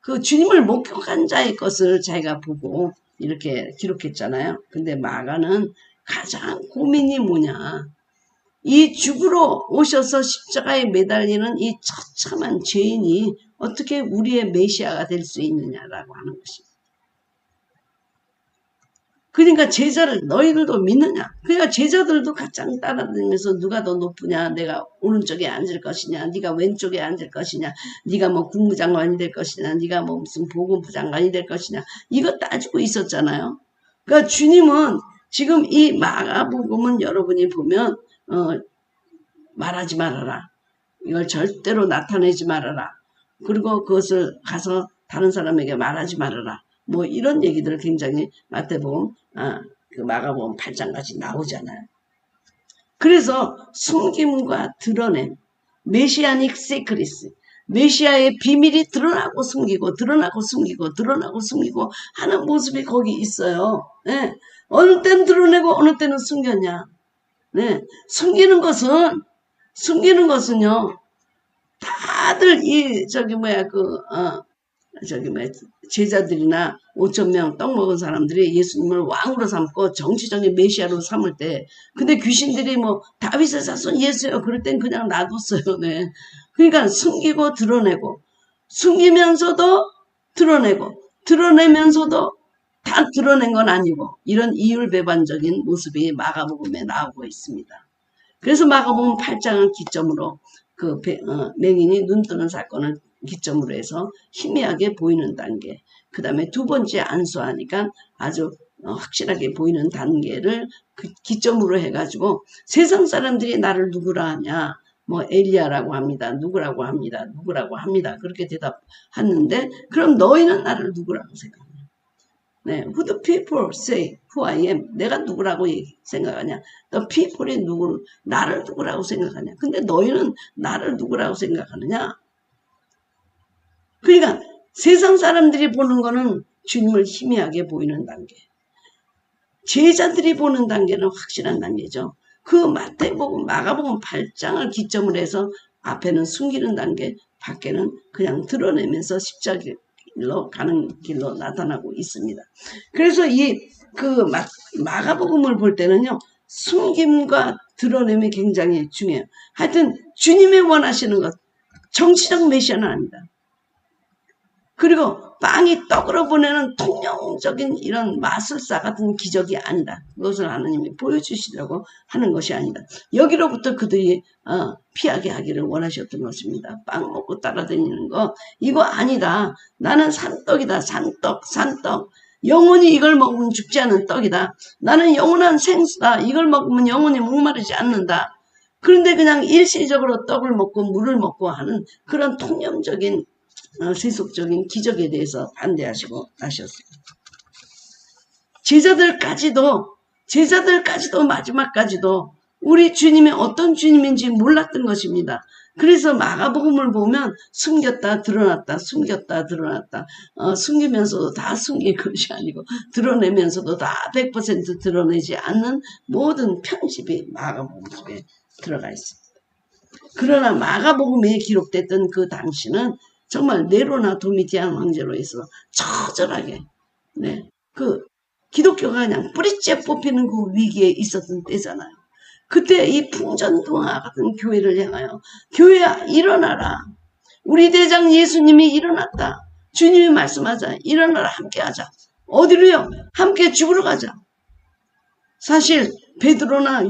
Speaker 1: 그 주님을 목격한 자의 것을 자기가 보고 이렇게 기록했잖아요. 근데 마가는 가장 고민이 뭐냐. 이 죽으러 오셔서 십자가에 매달리는 이 처참한 죄인이 어떻게 우리의 메시아가 될 수 있느냐라고 하는 것입니다. 그러니까 제자를 너희들도 믿느냐? 그러니까 제자들도 가장 따라다니면서 누가 더 높으냐? 내가 오른쪽에 앉을 것이냐? 네가 왼쪽에 앉을 것이냐? 네가 뭐 국무장관이 될 것이냐? 네가 뭐 무슨 보건부 장관이 될 것이냐? 이거 따지고 있었잖아요. 그러니까 주님은 지금 이 마가복음은 여러분이 보면 말하지 말아라. 이걸 절대로 나타내지 말아라. 그리고 그것을 가서 다른 사람에게 말하지 말아라. 뭐 이런 얘기들 굉장히 마태복음, 그 마가복음 8장까지 나오잖아요. 그래서 숨김과 드러냄, 메시아닉 세크리스, 메시아의 비밀이 드러나고 숨기고 드러나고 숨기고 드러나고 숨기고 하는 모습이 거기 있어요. 네. 어느 때는 드러내고 어느 때는 숨겼냐. 네. 숨기는 것은요, 다들 제자들이나 5,000명 떡 먹은 사람들이 예수님을 왕으로 삼고 정치적인 메시아로 삼을 때, 근데 귀신들이 뭐 다윗의 자손 예수요 그럴 땐 그냥 놔뒀어요. 네. 그러니까 숨기고 드러내고, 숨기면서도 드러내고, 드러내면서도 다 드러낸 건 아니고, 이런 이율배반적인 모습이 마가복음에 나오고 있습니다. 그래서 마가복음 8장을 기점으로 맹인이 눈 뜨는 사건을 기점으로 해서 희미하게 보이는 단계, 그 다음에 두 번째 안수하니까 아주 확실하게 보이는 단계를 기점으로 해가지고 세상 사람들이 나를 누구라 하냐, 뭐 엘리야라고 합니다, 누구라고 합니다, 누구라고 합니다, 그렇게 대답하는데, 그럼 너희는 나를 누구라고 생각하냐? 네, who do people say who I am? 내가 누구라고 생각하냐? The people이 나를 누구라고 생각하냐? 근데 너희는 나를 누구라고 생각하느냐? 그러니까 세상 사람들이 보는 거는 주님을 희미하게 보이는 단계. 제자들이 보는 단계는 확실한 단계죠. 그 마태복음, 마가복음 8장을 기점으로 해서 앞에는 숨기는 단계, 밖에는 그냥 드러내면서 십자길로 가는 길로 나타나고 있습니다. 그래서 마가복음을 볼 때는요, 숨김과 드러냄이 굉장히 중요해요. 하여튼 주님의 원하시는 것, 정치적 메시아는 아니다. 그리고 빵이 떡으로 보내는 통용적인 이런 마술사 같은 기적이 아니다. 그것을 하나님이 보여주시려고 하는 것이 아니다. 여기로부터 그들이 피하게 하기를 원하셨던 것입니다. 빵 먹고 따라다니는 거 이거 아니다. 나는 산떡이다. 산떡. 영원히 이걸 먹으면 죽지 않는 떡이다. 나는 영원한 생수다. 이걸 먹으면 영원히 목마르지 않는다. 그런데 그냥 일시적으로 떡을 먹고 물을 먹고 하는 그런 통념적인 세속적인 기적에 대해서 반대하시고 하셨어요. 제자들까지도 마지막까지도 우리 주님이 어떤 주님인지 몰랐던 것입니다. 그래서 마가복음을 보면 숨겼다 드러났다 숨겼다 드러났다, 숨기면서도 다 숨긴 것이 아니고 드러내면서도 다 100% 드러내지 않는 모든 편집이 마가복음 속에 들어가 있습니다. 그러나 마가복음에 기록됐던 그 당시는 정말 네로나 도미티안 황제로 해서 처절하게, 네, 기독교가 그냥 뿌리째 뽑히는 그 위기에 있었던 때잖아요. 그때 이 풍전등화 같은 교회를 향하여, 교회야 일어나라. 우리 대장 예수님이 일어났다. 주님이 말씀하자. 일어나라, 함께하자. 어디로요? 함께 죽으러 가자. 사실 베드로나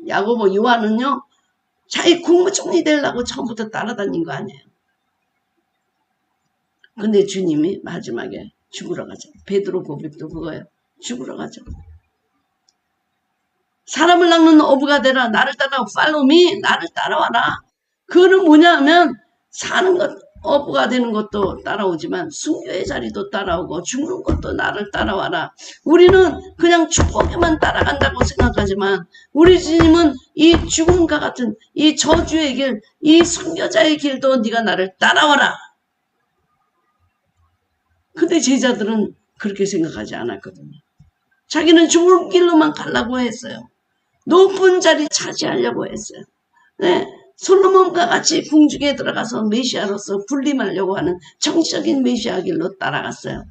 Speaker 1: 야고보, 요한은요, 자기 국무총리 되려고 처음부터 따라다닌 거 아니에요. 근데 주님이 마지막에 죽으러 가자. 베드로 고백도 그거예요. 죽으러 가자. 사람을 낚는 어부가 되라. 나를 따라 follow me. 나를 따라와라. 그거는 뭐냐 하면 사는 것, 어부가 되는 것도 따라오지만 순교의 자리도 따라오고 죽는 것도 나를 따라와라. 우리는 그냥 축복에만 따라간다고 생각하지만 우리 주님은 이 죽음과 같은 이 저주의 길, 이 순교자의 길도 네가 나를 따라와라. 근데 제자들은 그렇게 생각하지 않았거든요. 자기는 죽을 길로만 가려고 했어요. 높은 자리 차지하려고 했어요. 네. 솔로몬과 같이 궁중에 들어가서 메시아로서 군림하려고 하는 정치적인 메시아 길로 따라갔어요.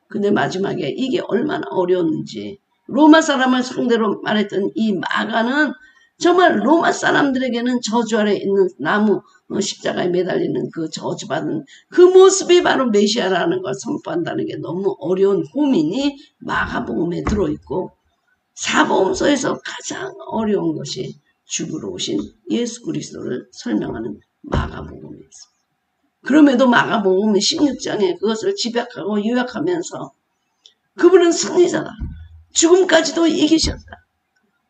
Speaker 1: 근데 마지막에 이게 얼마나 어려웠는지, 로마 사람을 상대로 말했던 이 마가는 정말 로마 사람들에게는 저주 아래 있는 나무, 십자가에 매달리는 그 저주받은 그 모습이 바로 메시아라는 걸 선포한다는 게 너무 어려운 고민이 마가복음에 들어있고, 사복음서에서 가장 어려운 것이 죽으러 오신 예수 그리스도를 설명하는 마가복음이었습니다. 그럼에도 마가복음은 16장에 그것을 집약하고 요약하면서 그분은 승리자다. 죽음까지도 이기셨다.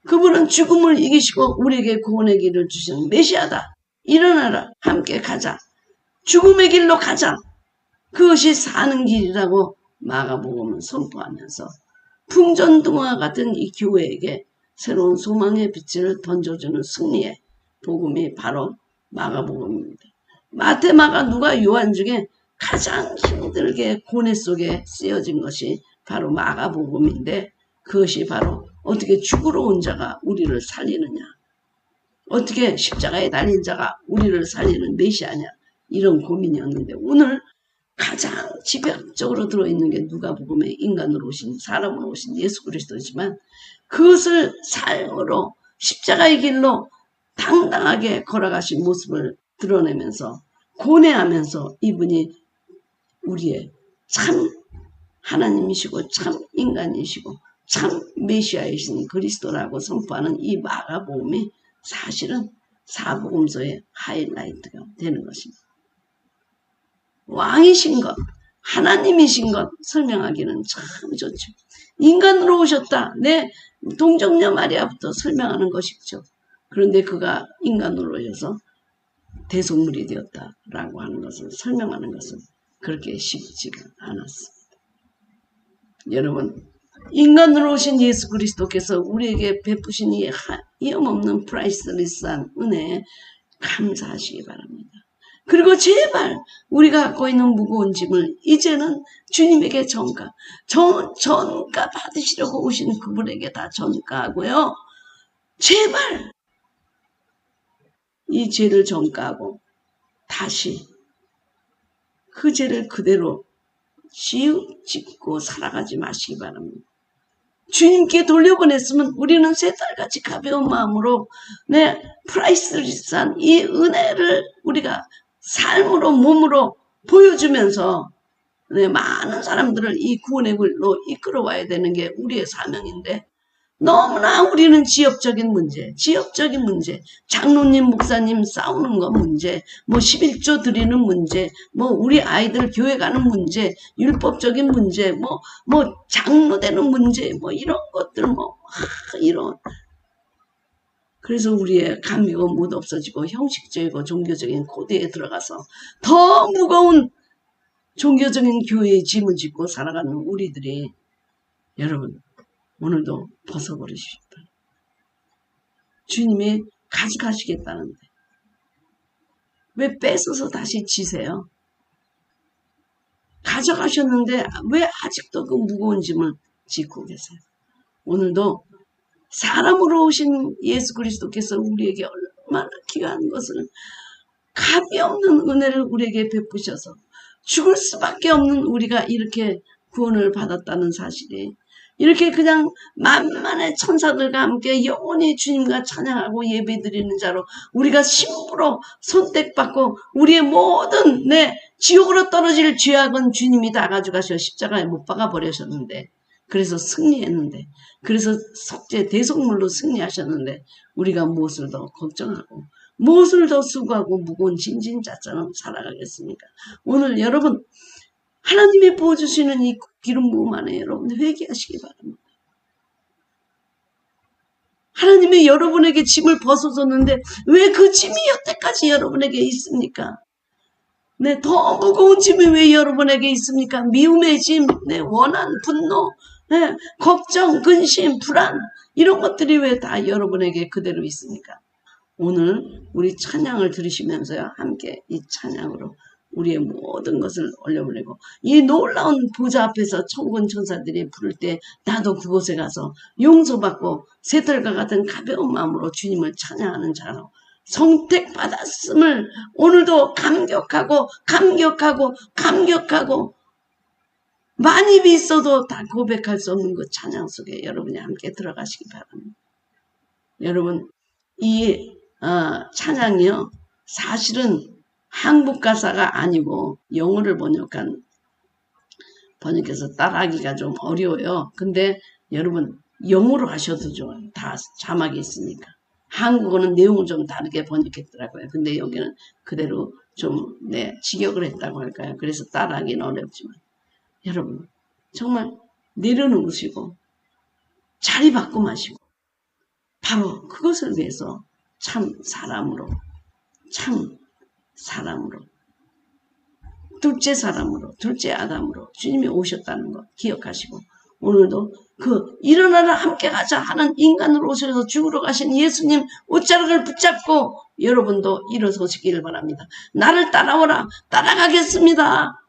Speaker 1: 그분은 죽음을 이기시고 우리에게 구원의 길을 주시는 메시아다. 일어나라. 함께 가자. 죽음의 길로 가자. 그것이 사는 길이라고 마가복음은 선포하면서 풍전등화 같은 이 교회에게 새로운 소망의 빛을 던져주는 승리의 복음이 바로 마가복음입니다. 마태, 마가, 누가, 요한 중에 가장 힘들게 고뇌 속에 쓰여진 것이 바로 마가복음인데, 그것이 바로 어떻게 죽으러 온 자가 우리를 살리느냐, 어떻게 십자가에 달린 자가 우리를 살리는 메시아냐, 이런 고민이었는데, 오늘 가장 집약적으로 들어있는 게 누가복음에 인간으로 오신, 사람으로 오신 예수 그리스도지만, 그것을 삶으로 십자가의 길로 당당하게 걸어가신 모습을 드러내면서 고뇌하면서 이분이 우리의 참 하나님이시고 참 인간이시고 참 메시아이신 그리스도라고 선포하는 이 마가복음이 사실은 사복음서의 하이라이트가 되는 것입니다. 왕이신 것, 하나님이신 것 설명하기는 참 좋죠. 인간으로 오셨다. 내 동정녀 마리아부터 설명하는 것이죠. 그런데 그가 인간으로 오셔서 대속물이 되었다라고 하는 것을 설명하는 것은 그렇게 쉽지가 않았습니다. 여러분, 인간으로 오신 예수 그리스도께서 우리에게 베푸신 이 하염없는 프라이스리스한 은혜에 감사하시기 바랍니다. 그리고 제발 우리가 갖고 있는 무거운 짐을 이제는 주님에게 전가 받으시려고 오신 그분에게 다 전가하고요. 제발 이 죄를 전가하고 다시 그 죄를 그대로 짚고 살아가지 마시기 바랍니다. 주님께 돌려보냈으면 우리는 새달같이 가벼운 마음으로 프라이스리스한 이 은혜를 우리가 삶으로 몸으로 보여주면서 많은 사람들을 이 구원의 길로 이끌어와야 되는 게 우리의 사명인데, 너무나 우리는 지역적인 문제, 장로님, 목사님 싸우는 거 문제, 11조 드리는 문제, 우리 아이들 교회 가는 문제, 율법적인 문제, 장로 되는 문제, 이런 것들, 이런. 그래서 우리의 감미가 모두 없어지고 형식적이고 종교적인 코드에 들어가서 더 무거운 종교적인 교회의 짐을 짓고 살아가는 우리들이, 여러분, 오늘도 벗어버리십시오. 주님이 가져가시겠다는데 왜 뺏어서 다시 지세요? 가져가셨는데 왜 아직도 그 무거운 짐을 짓고 계세요? 오늘도 사람으로 오신 예수 그리스도께서 우리에게 얼마나 귀한 것을, 값이 없는 은혜를 우리에게 베푸셔서 죽을 수밖에 없는 우리가 이렇게 구원을 받았다는 사실이, 이렇게 그냥 만만의 천사들과 함께 영원히 주님과 찬양하고 예배드리는 자로 우리가 신부로 선택받고 우리의 모든 지옥으로 떨어질 죄악은 주님이 다 가져가셔 십자가에 못 박아 버리셨는데, 그래서 승리했는데, 그래서 속죄 대속물로 승리하셨는데, 우리가 무엇을 더 걱정하고 무엇을 더 수고하고 무거운 짐진자처럼 살아가겠습니까? 오늘 여러분, 하나님이 부어주시는 이 기름 부음 안에 여러분 회개하시기 바랍니다. 하나님이 여러분에게 짐을 벗어줬는데 왜 그 짐이 여태까지 여러분에게 있습니까? 더 무거운 짐이 왜 여러분에게 있습니까? 미움의 짐, 원한, 분노, 걱정, 근심, 불안, 이런 것들이 왜 다 여러분에게 그대로 있습니까? 오늘 우리 찬양을 들으시면서요, 함께 이 찬양으로 우리의 모든 것을 올려보내고, 이 놀라운 보좌 앞에서 천군 천사들이 부를 때 나도 그곳에 가서 용서받고 새털과 같은 가벼운 마음으로 주님을 찬양하는 자로 선택받았음을 오늘도 감격하고 많이 있어도 다 고백할 수 없는 그 찬양 속에 여러분이 함께 들어가시기 바랍니다. 여러분, 이 찬양이요, 사실은 한국 가사가 아니고 영어를 번역해서 따라하기가 좀 어려워요. 근데 여러분 영어로 하셔도 좋아요. 다 자막이 있으니까. 한국어는 내용을 좀 다르게 번역했더라고요. 근데 여기는 그대로 좀 직역을 했다고 할까요? 그래서 따라하기는 어렵지만 여러분 정말 내려놓으시고 자리 바꿔 마시고 바로 그것을 위해서 참 사람으로 둘째 사람으로 둘째 아담으로 주님이 오셨다는 것 기억하시고 오늘도 일어나라 함께 가자 하는 인간으로 오셔서 죽으러 가신 예수님 옷자락을 붙잡고 여러분도 일어서시기를 바랍니다. 나를 따라오라. 따라가겠습니다.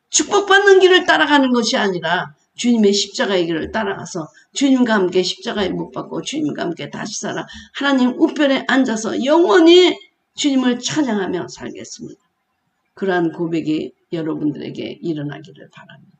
Speaker 1: 축복받는 길을 따라가는 것이 아니라 주님의 십자가의 길을 따라가서 주님과 함께 십자가에 못 박고 주님과 함께 다시 살아 하나님 우편에 앉아서 영원히 주님을 찬양하며 살겠습니다. 그러한 고백이 여러분들에게 일어나기를 바랍니다.